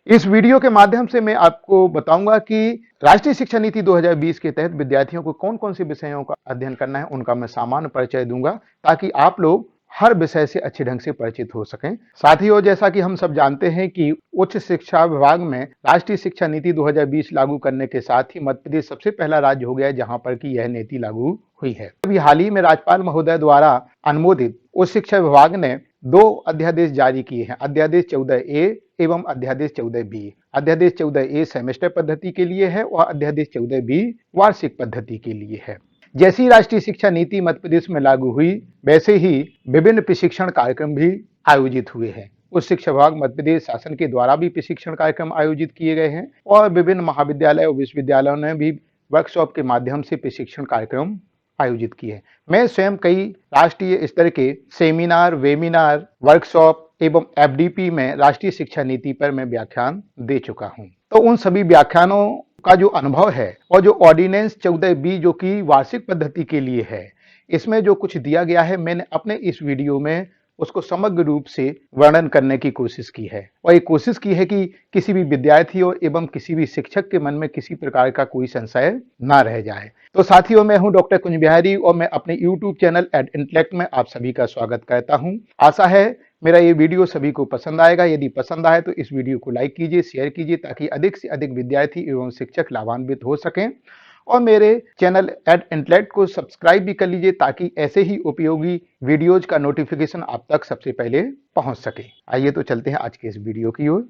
इस वीडियो के माध्यम से मैं आपको बताऊंगा कि राष्ट्रीय शिक्षा नीति 2020 के तहत विद्यार्थियों को कौन कौन से विषयों का अध्ययन करना है, उनका मैं सामान्य परिचय दूंगा ताकि आप लोग हर विषय से अच्छे ढंग से परिचित हो सकें। साथ ही और जैसा कि हम सब जानते हैं कि उच्च शिक्षा विभाग में राष्ट्रीय शिक्षा नीति 2020 लागू करने के साथ ही मध्य प्रदेश सबसे पहला राज्य हो गया जहां पर कि यह नीति लागू हुई है। अभी हाल ही में राज्यपाल महोदय द्वारा अनुमोदित उच्च शिक्षा विभाग ने 2 अध्यादेश जारी किए हैं, अध्यादेश 14A एवं अध्यादेश 14B। अध्यादेश 14A सेमेस्टर पद्धति के लिए है और अध्यादेश 14B वार्षिक पद्धति के लिए है। जैसी राष्ट्रीय शिक्षा नीति मध्य प्रदेश में लागू हुई वैसे ही विभिन्न प्रशिक्षण कार्यक्रम भी आयोजित हुए हैं। उच्च शिक्षा विभाग मध्य प्रदेश शासन के द्वारा भी प्रशिक्षण कार्यक्रम आयोजित किए गए हैं और विभिन्न महाविद्यालय और विश्वविद्यालयों ने भी वर्कशॉप के माध्यम से प्रशिक्षण कार्यक्रम आयोजित किए हैं। मैं स्वयं कई राष्ट्रीय स्तर के सेमिनार, वेबिनार, वर्कशॉप एवं एफडीपी में राष्ट्रीय शिक्षा नीति पर मैं व्याख्यान दे चुका हूं। तो उन सभी व्याख्यानों का जो अनुभव है और जो ऑर्डिनेंस 14B जो कि वार्षिक पद्धति के लिए है, इसमें जो कुछ दिया गया है मैंने अपने इस वीडियो में उसको समग्र रूप से वर्णन करने की कोशिश की है और ये कोशिश की है कि किसी भी विद्यार्थी और एवं किसी भी शिक्षक के मन में किसी प्रकार का कोई संशय ना रह जाए। तो साथियों, मैं हूं डॉक्टर कुंज बिहारी और मैं अपने यूट्यूब चैनल एट इंटेलेक्ट में आप सभी का स्वागत करता हूं। आशा है मेरा ये वीडियो सभी को पसंद आएगा। यदि पसंद आए तो इस वीडियो को लाइक कीजिए, शेयर कीजिए ताकि अधिक से अधिक विद्यार्थी एवं शिक्षक लाभान्वित हो सकें और मेरे चैनल एट इंटेलेक्ट को सब्सक्राइब भी कर लीजिए ताकि ऐसे ही उपयोगी वीडियोज का नोटिफिकेशन आप तक सबसे पहले पहुंच सके। आइए तो चलते हैं आज के इस वीडियो की ओर।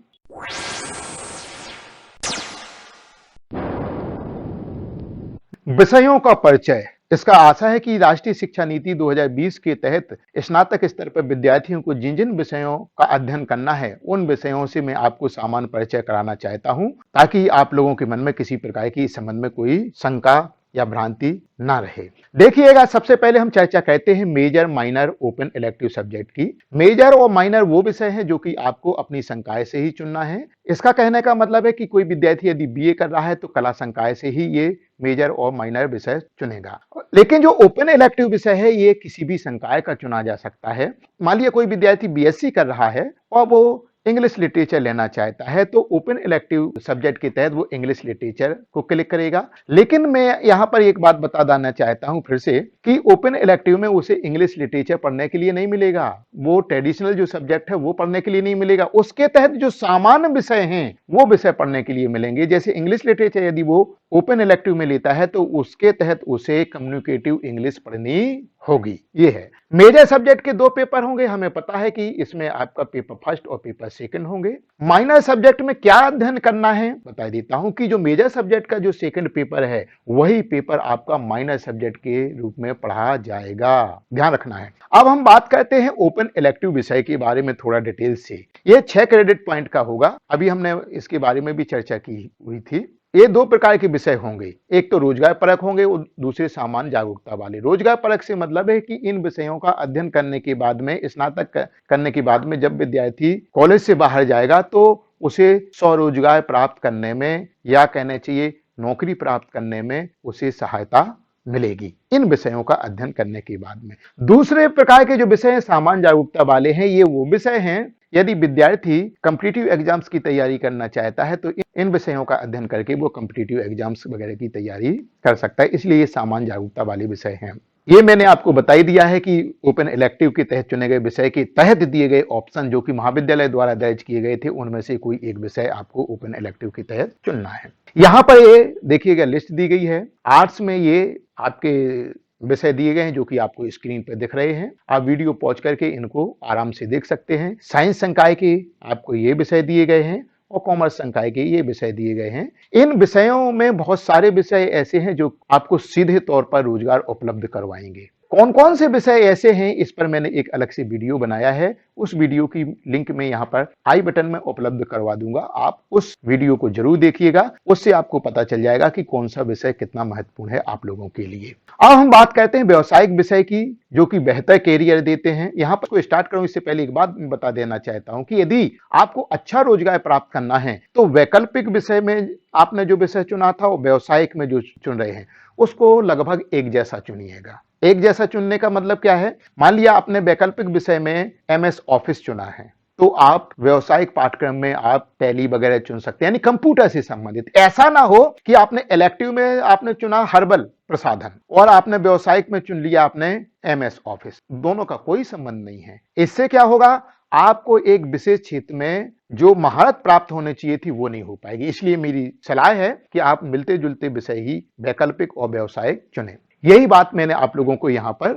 विषयों का परिचय। इसका आशा है कि राष्ट्रीय शिक्षा नीति 2020 के तहत स्नातक स्तर पर विद्यार्थियों को जिन जिन विषयों का अध्ययन करना है उन विषयों से मैं आपको सामान्य परिचय कराना चाहता हूं ताकि आप लोगों के मन में किसी प्रकार की इस संबंध में कोई शंका या भ्रांति ना रहे। देखिएगा, सबसे पहले हम चर्चा करते हैं major, minor, open elective subject की। मेजर और माइनर वो विषय हैं जो कि आपको अपनी संकाय से ही चुनना है। इसका कहने का मतलब है कि कोई विद्यार्थी यदि बीए कर रहा है तो कला संकाय से ही ये मेजर और माइनर विषय चुनेगा। लेकिन जो ओपन इलेक्टिव विषय है ये किसी भी संकाय का चुना जा सकता है। मान लिया कोई विद्यार्थी बीएससी कर रहा है और वो इंग्लिश लिटरेचर लेना चाहता है तो ओपन इलेक्टिव सब्जेक्ट के तहत वो इंग्लिश लिटरेचर को क्लिक करेगा। लेकिन मैं यहां पर एक बात बता देना चाहता हूं फिर से कि ओपन इलेक्टिव में उसे इंग्लिश लिटरेचर पढ़ने के लिए नहीं मिलेगा, वो ट्रेडिशनल जो सब्जेक्ट है वो पढ़ने के लिए नहीं मिलेगा। उसके तहत जो सामान्य विषय हैं वो विषय पढ़ने के लिए मिलेंगे। जैसे इंग्लिश लिटरेचर यदि वो ओपन इलेक्टिव में लेता है तो उसके तहत उसे कम्युनिकेटिव इंग्लिश पढ़नी होगी। ये है। मेजर सब्जेक्ट के 2 पेपर होंगे, हमें पता है कि इसमें आपका पेपर फर्स्ट और पेपर सेकंड होंगे। माइनर सब्जेक्ट में क्या अध्ययन करना है बता देता हूं कि जो मेजर सब्जेक्ट का जो सेकंड पेपर है वही पेपर आपका माइनर सब्जेक्ट के रूप में पढ़ा जाएगा, ध्यान रखना है। अब हम बात करते हैं ओपन इलेक्टिव विषय के बारे में थोड़ा डिटेल से। ये 6 क्रेडिट पॉइंट का होगा। अभी हमने इसके बारे में भी चर्चा की हुई थी। ये 2 प्रकार के विषय होंगे, एक तो रोजगार परक होंगे और दूसरे सामान्य जागरूकता वाले। रोजगार परक से मतलब है कि इन विषयों का अध्ययन करने के बाद में, स्नातक करने के बाद में जब विद्यार्थी कॉलेज से बाहर जाएगा तो उसे स्वरोजगार प्राप्त करने में या कहने चाहिए नौकरी प्राप्त करने में उसे सहायता मिलेगी इन विषयों का अध्ययन करने के बाद में। दूसरे प्रकार के जो विषय हैं सामान्य जागरूकता वाले हैं, ये वो विषय हैं यदि विद्यार्थी कॉम्पिटिटिव एग्जाम्स की तैयारी करना चाहता है तो इन विषयों का अध्ययन करके वो कॉम्पिटिटिव एग्जाम्स वगैरह की तैयारी कर सकता है, इसलिए ये सामान्य जागरूकता वाले विषय हैं। ये मैंने आपको बता ही दिया है कि ओपन इलेक्टिव के तहत चुने गए विषय के तहत दिए गए ऑप्शन जो कि महाविद्यालय द्वारा दर्ज किए गए थे उनमें से कोई एक विषय आपको ओपन इलेक्टिव के तहत चुनना है। यहां पर ये देखिएगा लिस्ट दी गई है। आर्ट्स में ये आपके विषय दिए गए हैं जो कि आपको स्क्रीन पर दिख रहे हैं। आप वीडियो पॉज करके इनको आराम से देख सकते हैं। साइंस संकाय के आपको ये विषय दिए गए हैं और कॉमर्स संकाय के ये विषय दिए गए हैं। इन विषयों में बहुत सारे विषय ऐसे हैं जो आपको सीधे तौर पर रोजगार उपलब्ध करवाएंगे। कौन कौन से विषय ऐसे हैं इस पर मैंने एक अलग से वीडियो बनाया है, उस वीडियो की लिंक मैं यहाँ पर आई बटन में उपलब्ध करवा दूंगा। आप उस वीडियो को जरूर देखिएगा, उससे आपको पता चल जाएगा कि कौन सा विषय कितना महत्वपूर्ण है आप लोगों के लिए। अब हम बात करते हैं व्यवसायिक विषय की जो कि बेहतर कैरियर देते हैं। यहाँ पर स्टार्ट करूं इससे पहले एक बात बता देना चाहता हूं कि यदि आपको अच्छा रोजगार प्राप्त करना है तो वैकल्पिक विषय में आपने जो विषय चुना था और व्यवसायिक में जो चुन रहे हैं उसको लगभग एक जैसा चुनिएगा। एक जैसा चुनने का मतलब क्या है? मान लिया आपने वैकल्पिक विषय में एमएस ऑफिस चुना है तो आप व्यवसायिक पाठ्यक्रम में आप टैली वगैरह चुन सकते हैं, यानी कंप्यूटर से संबंधित। ऐसा ना हो कि आपने इलेक्टिव में आपने चुना हर्बल प्रसाधन और आपने व्यवसायिक में चुन लिया आपने एमएस ऑफिस, दोनों का कोई संबंध नहीं है। इससे क्या होगा, आपको एक विशेष क्षेत्र में जो महारत प्राप्त होनी चाहिए थी वो नहीं हो पाएगी। इसलिए मेरी सलाह है कि आप मिलते जुलते विषय ही वैकल्पिक और व्यवसायिक चुनें। यही बात मैंने आप लोगों को यहां पर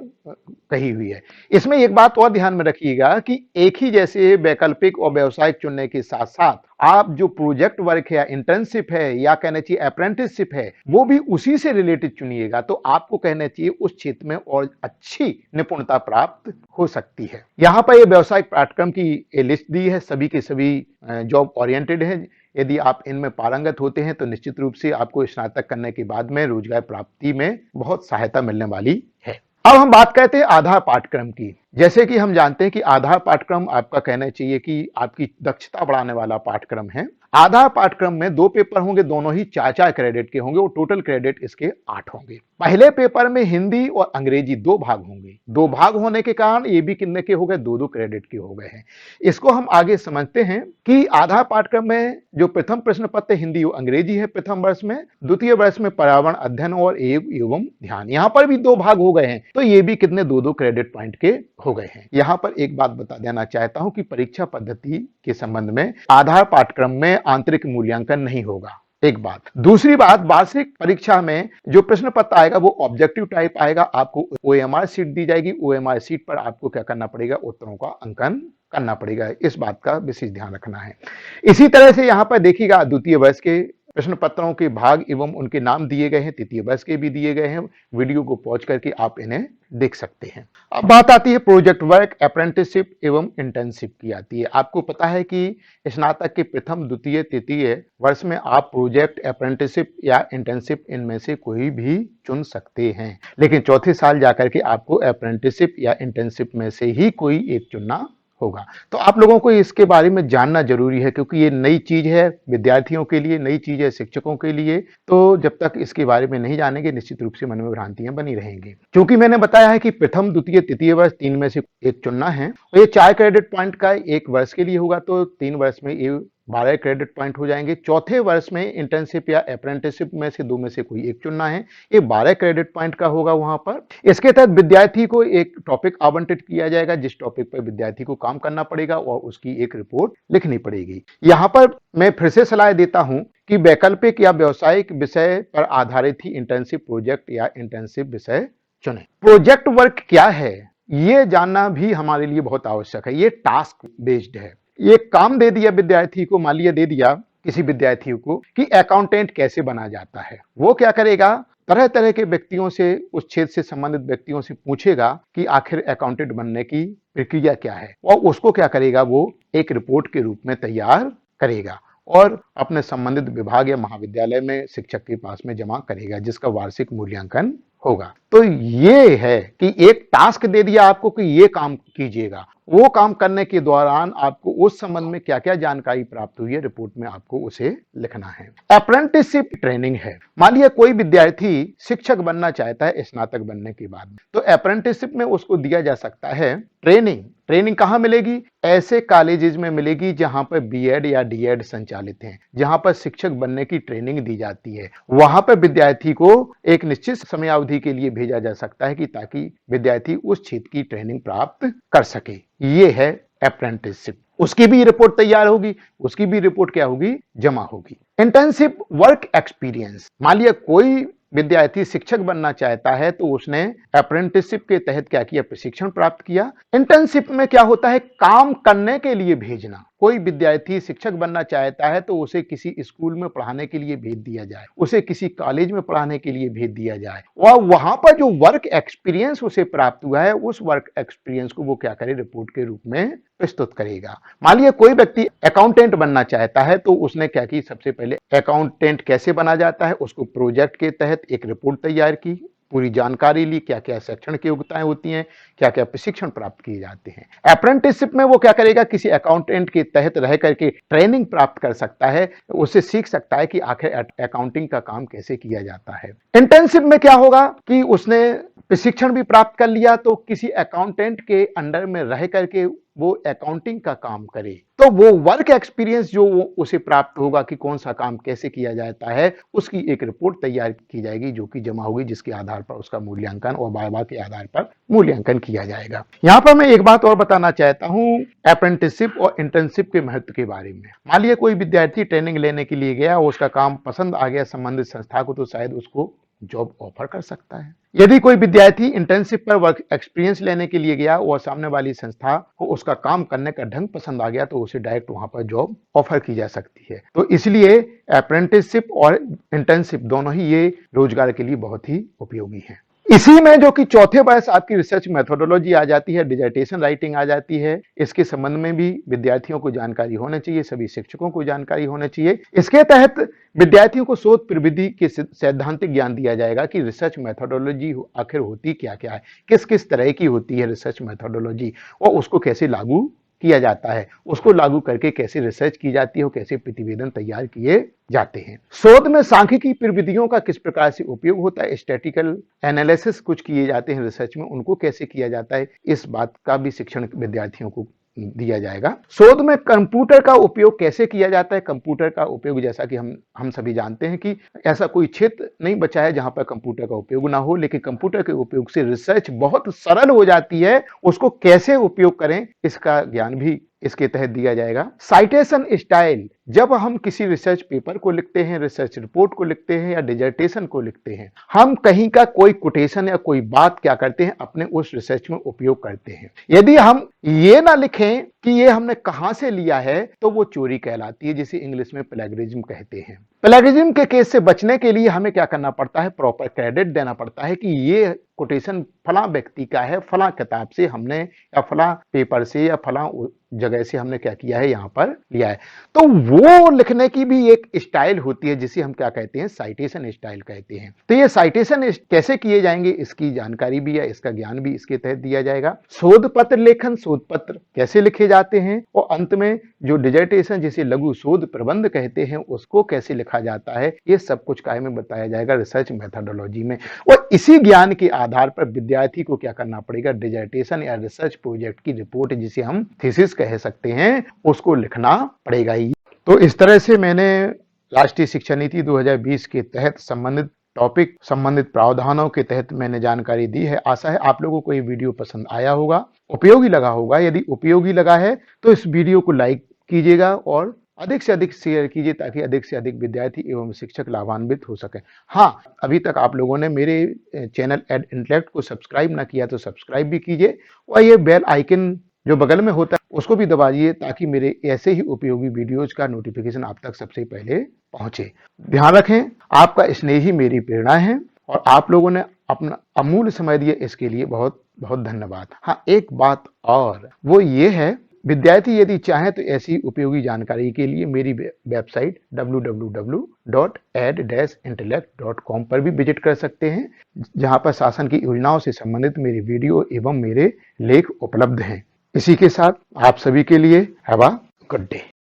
कही हुई है। इसमें एक बात और ध्यान में रखिएगा कि एक ही जैसे वैकल्पिक और व्यवसायिक चुनने के साथ साथ आप जो प्रोजेक्ट वर्क है या इंटर्नशिप है या कहना चाहिए अप्रेंटिसशिप है, वो भी उसी से रिलेटेड चुनिएगा, तो आपको कहना चाहिए उस क्षेत्र में और अच्छी निपुणता प्राप्त हो सकती है। यहां पर ये व्यवसायिक पाठ्यक्रम की लिस्ट दी है, सभी के सभी जॉब ओरिएंटेड है। यदि आप इनमें पारंगत होते हैं तो निश्चित रूप से आपको स्नातक करने के बाद में रोजगार प्राप्ति में बहुत सहायता मिलने वाली है। अब हम बात करते हैं आधार पाठ्यक्रम की। जैसे कि हम जानते हैं कि आधार पाठ्यक्रम आपका कहना चाहिए कि आपकी दक्षता बढ़ाने वाला पाठ्यक्रम है। आधार पाठ्यक्रम में 2 पेपर होंगे, दोनों ही 4-4 क्रेडिट के होंगे और टोटल क्रेडिट इसके 8 होंगे। पहले पेपर में हिंदी और अंग्रेजी 2 भाग होंगे। 2 भाग होने के कारण ये भी कितने के हो गए, 2-2 क्रेडिट के हो गए हैं। इसको हम आगे समझते हैं कि आधार पाठ्यक्रम में जो प्रथम प्रश्न पत्र हिंदी और अंग्रेजी है प्रथम वर्ष में, द्वितीय वर्ष में पर्यावरण अध्ययन और एवं ध्यान, यहां पर भी 2 भाग हो गए हैं, तो ये भी कितने 2-2 क्रेडिट पॉइंट के हो गए हैं। यहां पर एक बात बता देना चाहता हूं कि परीक्षा पद्धति के संबंध में आधार पाठ्यक्रम में आंतरिक मूल्यांकन नहीं होगा, एक बात। दूसरी बात, वार्षिक परीक्षा में जो प्रश्न पत्र आएगा वो ऑब्जेक्टिव टाइप आएगा। आपको ओएमआर सीट दी जाएगी, ओएमआर सीट पर आपको क्या करना पड़ेगा, उत्तरों का अंकन करना पड़ेगा। इस बात का विशेष ध्यान रखना है। इसी तरह से यहां पर देखिएगा द्वितीय वर्ष के प्रश्न पत्रों के भाग एवं उनके नाम दिए गए हैं, तृतीय वर्ष के भी दिए गए हैं। वीडियो को पॉज करके आप इन्हें देख सकते हैं। अब बात आती है प्रोजेक्ट वर्क, अप्रेंटिसशिप एवं इंटर्नशिप की आती है। आपको पता है कि स्नातक के प्रथम, द्वितीय, तृतीय वर्ष में आप प्रोजेक्ट, अप्रेंटिसशिप या इंटर्नशिप इनमें से कोई भी चुन सकते हैं, लेकिन चौथे साल जाकर के आपको अप्रेंटिसशिप या इंटर्नशिप में से ही कोई एक चुनना होगा। तो आप लोगों को इसके बारे में जानना जरूरी है, क्योंकि ये नई चीज है विद्यार्थियों के लिए, नई चीज है शिक्षकों के लिए। तो जब तक इसके बारे में नहीं जानेंगे निश्चित रूप से मन में भ्रांतियां बनी रहेंगी। क्योंकि मैंने बताया है कि प्रथम, द्वितीय, तृतीय वर्ष 3 में से एक चुनना है, और ये 4 क्रेडिट पॉइंट का 1 वर्ष के लिए होगा, तो 3 वर्ष में ये 12 क्रेडिट पॉइंट हो जाएंगे। चौथे वर्ष में इंटर्नशिप या अप्रेंटिसशिप में से 2 में से कोई एक चुनना है, ये 12 क्रेडिट पॉइंट का होगा वहां पर। इसके तहत विद्यार्थी को एक टॉपिक आवंटित किया जाएगा, जिस टॉपिक पर विद्यार्थी को काम करना पड़ेगा और उसकी एक रिपोर्ट लिखनी पड़ेगी। यहां पर मैं फिर से सलाह देता हूं कि वैकल्पिक या व्यावसायिक विषय पर आधारित ही इंटर्नशिप, प्रोजेक्ट या इंटर्नशिप विषय चुने। प्रोजेक्ट वर्क क्या है ये जानना भी हमारे लिए बहुत आवश्यक है। ये टास्क बेस्ड है। ये काम दे दिया विद्यार्थी को, मान लिया दे दिया किसी विद्यार्थी को कि अकाउंटेंट कैसे बना जाता है। वो क्या करेगा, तरह तरह के व्यक्तियों से, उस क्षेत्र से संबंधित व्यक्तियों से पूछेगा कि आखिर अकाउंटेंट बनने की प्रक्रिया क्या है, और उसको क्या करेगा, वो एक रिपोर्ट के रूप में तैयार करेगा और अपने संबंधित विभाग या महाविद्यालय में शिक्षक के पास में जमा करेगा, जिसका वार्षिक मूल्यांकन होगा। तो ये है कि एक टास्क दे दिया आपको कि ये काम कीजिएगा, वो काम करने के दौरान आपको उस संबंध में क्या क्या जानकारी प्राप्त हुई है रिपोर्ट में आपको उसे लिखना है। अप्रेंटिसशिप ट्रेनिंग है। मान लिया कोई विद्यार्थी शिक्षक बनना चाहता है स्नातक बनने के बाद, तो अप्रेंटिसशिप में उसको दिया जा सकता है ट्रेनिंग। ट्रेनिंग कहां मिलेगी, ऐसे कॉलेजेस में मिलेगी जहां पर बीएड या डीएड संचालित हैं, जहां पर शिक्षक बनने की ट्रेनिंग दी जाती है। वहां पर विद्यार्थी को एक निश्चित समयावधि के लिए भेजा जा सकता है कि ताकि विद्यार्थी उस क्षेत्र की ट्रेनिंग प्राप्त कर सके। ये है अप्रेंटिसशिप। उसकी भी रिपोर्ट तैयार होगी, उसकी भी रिपोर्ट क्या होगी, जमा होगी। Internship work experience. मान लिया कोई विद्यार्थी शिक्षक बनना चाहता है तो उसने अप्रेंटिसशिप के तहत क्या किया, प्रशिक्षण प्राप्त किया। इंटर्नशिप में क्या होता है, काम करने के लिए भेजना। कोई विद्यार्थी शिक्षक बनना चाहता है तो उसे किसी स्कूल में पढ़ाने के लिए भेज दिया जाए, उसे किसी कॉलेज में पढ़ाने के लिए भेज दिया जाए, और वहां पर जो वर्क एक्सपीरियंस उसे प्राप्त हुआ है उस वर्क एक्सपीरियंस को वो क्या करे, रिपोर्ट के रूप में प्रस्तुत करेगा। मान लिया कोई व्यक्ति अकाउंटेंट बनना चाहता है तो उसने क्या की, सबसे पहले अकाउंटेंट कैसे बना जाता है उसको प्रोजेक्ट के तहत एक रिपोर्ट तैयार की, पूरी जानकारी ली, क्या क्या शैक्षणिक योग्यताएं होती हैं, क्या क्या प्रशिक्षण प्राप्त किए जाते हैं। अप्रेंटिसशिप में वो क्या करेगा, किसी अकाउंटेंट के तहत रह करके ट्रेनिंग प्राप्त कर सकता है, उससे सीख सकता है कि आखिर अकाउंटिंग का काम कैसे किया जाता है। इंटर्नशिप में क्या होगा कि उसने प्रशिक्षण भी प्राप्त कर लिया, तो किसी अकाउंटेंट के अंडर में रह करके वो अकाउंटिंग का काम करे, तो वो वर्क एक्सपीरियंस जो उसे प्राप्त होगा कि कौन सा काम कैसे किया जाता है, उसकी एक रिपोर्ट तैयार की जाएगी जो कि जमा होगी, जिसके आधार पर उसका मूल्यांकन और वाइवा के आधार पर मूल्यांकन किया जाएगा। यहाँ पर मैं एक बात और बताना चाहता हूँ अप्रेंटिसशिप और इंटर्नशिप के महत्व के बारे में। मान लिया कोई विद्यार्थी ट्रेनिंग लेने के लिए गया, उसका काम पसंद आ गया संबंधित संस्था को, तो शायद उसको जॉब ऑफर कर सकता है। यदि कोई विद्यार्थी इंटर्नशिप पर वर्क एक्सपीरियंस लेने के लिए गया और सामने वाली संस्था को उसका काम करने का ढंग पसंद आ गया, तो उसे डायरेक्ट वहां पर जॉब ऑफर की जा सकती है। तो इसलिए अप्रेंटिसशिप और इंटर्नशिप दोनों ही ये रोजगार के लिए बहुत ही उपयोगी हैं। इसी में जो कि चौथे वर्ष आपकी रिसर्च मेथोडोलॉजी आ जाती है, डिजर्टेशन राइटिंग आ जाती है। इसके संबंध में भी विद्यार्थियों को जानकारी होनी चाहिए, सभी शिक्षकों को जानकारी होनी चाहिए। इसके तहत विद्यार्थियों को शोध प्रविधि के सैद्धांतिक ज्ञान दिया जाएगा कि रिसर्च मेथोडोलॉजी आखिर होती क्या क्या है, किस किस तरह की होती है रिसर्च मेथोडोलॉजी, और उसको कैसे लागू किया जाता है, उसको लागू करके कैसे रिसर्च की जाती है और कैसे प्रतिवेदन तैयार किए जाते हैं। शोध में सांख्यिकी प्रविधियों का किस प्रकार से उपयोग होता है, स्टैटिकल एनालिसिस कुछ किए जाते हैं रिसर्च में, उनको कैसे किया जाता है, इस बात का भी शिक्षण विद्यार्थियों को दिया जाएगा। शोध में कंप्यूटर का उपयोग कैसे किया जाता है। कंप्यूटर का उपयोग जैसा कि हम सभी जानते हैं कि ऐसा कोई क्षेत्र नहीं बचा है जहां पर कंप्यूटर का उपयोग ना हो, लेकिन कंप्यूटर के उपयोग से रिसर्च बहुत सरल हो जाती है। उसको कैसे उपयोग करें, इसका ज्ञान भी इसके तहत दिया जाएगा। साइटेशन स्टाइल, जब हम किसी रिसर्च पेपर को लिखते हैं, रिसर्च रिपोर्ट को लिखते हैं या डिजर्टेशन को लिखते हैं, हम कहीं का कोई कोटेशन या कोई बात क्या करते हैं, अपने उस रिसर्च में उपयोग करते हैं। यदि हम ये ना लिखें कि ये हमने कहां से लिया है, तो वो चोरी कहलाती है, जिसे इंग्लिश में प्लेगरिज्म कहते हैं। प्लेगरिज्म के केस से बचने के लिए हमें क्या करना पड़ता है, प्रॉपर क्रेडिट देना पड़ता है कि ये कोटेशन फला व्यक्ति का है, फला किताब से हमने या फला पेपर से या फला जगह से हमने क्या किया है, यहां पर लिया है। तो वो लिखने की भी एक स्टाइल होती है जिसे हम क्या कहते हैं, साइटेशन स्टाइल कहते हैं। तो ये साइटेशन कैसे किए जाएंगे, इसकी जानकारी भी है, इसका ज्ञान भी इसके तहत दिया जाएगा। शोध पत्र लेखन, शोध पत्र कैसे लिखे जाते हैं, और अंत में जो डिजर्टेशन जिसे लघु शोध प्रबंध कहते हैं, उसको कैसे लिखा जाता है, ये सब कुछ काय में बताया जाएगा रिसर्च मेथोडोलॉजी में। और इसी ज्ञान के आधार पर विद्यार्थी को क्या करना पड़ेगा, डिजर्टेशन या रिसर्च प्रोजेक्ट की रिपोर्ट जिसे हम थीसिस कह सकते हैं, उसको लिखना पड़ेगा ही। तो इस तरह से मैंने राष्ट्रीय शिक्षा नीति 2020 के तहत संबंधित टॉपिक, संबंधित प्रावधानों के तहत मैंने जानकारी दी है। आशा है आप लोगों को ये वीडियो पसंद आया होगा, उपयोगी लगा होगा। यदि उपयोगी लगा है तो इस वीडियो को लाइक कीजिएगा और अधिक से अधिक शेयर कीजिए, ताकि अधिक से अधिक विद्यार्थी एवं शिक्षक लाभान्वित हो सके। हाँ, अभी तक आप लोगों ने मेरे चैनल एड इंटेलेक्ट को सब्सक्राइब ना किया तो सब्सक्राइब भी कीजिए, और ये बेल आइकन जो बगल में होता है उसको भी दबाइए, ताकि मेरे ऐसे ही उपयोगी वीडियोज का नोटिफिकेशन आप तक सबसे पहले पहुंचे। ध्यान रखें, आपका स्नेह ही मेरी प्रेरणा है, और आप लोगों ने अपना अमूल्य समय दिया, इसके लिए बहुत बहुत धन्यवाद। हाँ, एक बात और, वो ये है, विद्यार्थी यदि चाहें तो ऐसी उपयोगी जानकारी के लिए मेरी वेबसाइट www.ed-intellect.com पर भी विजिट कर सकते हैं, जहां पर शासन की योजनाओं से संबंधित मेरे वीडियो एवं मेरे लेख उपलब्ध हैं। इसी के साथ आप सभी के लिए हैव अ गुड डे।